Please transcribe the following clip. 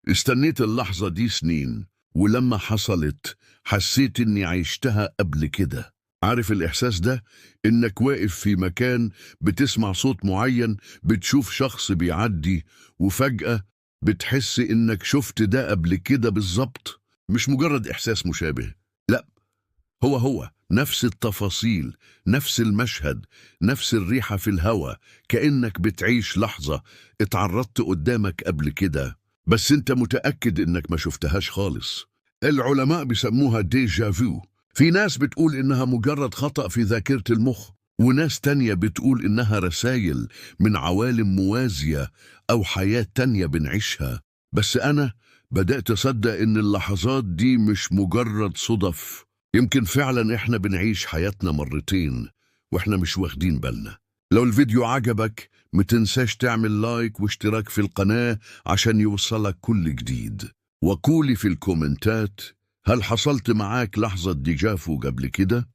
استنيت اللحظة دي سنين، ولما حصلت حسيت إني عيشتها قبل كده. عارف الإحساس ده؟ إنك واقف في مكان، بتسمع صوت معين، بتشوف شخص بيعدي، وفجأة بتحس إنك شفت ده قبل كده بالظبط. مش مجرد إحساس مشابه، لا، هو نفس التفاصيل، نفس المشهد، نفس الريحة في الهواء، كأنك بتعيش لحظة اتعرضت قدامك قبل كده، بس انت متأكد انك ما شفتهاش خالص. العلماء بيسموها ديجا فو. في ناس بتقول انها مجرد خطأ في ذاكرة المخ، وناس تانية بتقول انها رسائل من عوالم موازية او حياة تانية بنعيشها. بس انا بدأت أصدق إن اللحظات دي مش مجرد صدف. يمكن فعلا إحنا بنعيش حياتنا مرتين وإحنا مش واخدين بالنا. لو الفيديو عجبك متنساش تعمل لايك واشتراك في القناة عشان يوصلك كل جديد. وقولي في الكومنتات، هل حصلت معاك لحظة ديجافو قبل كده؟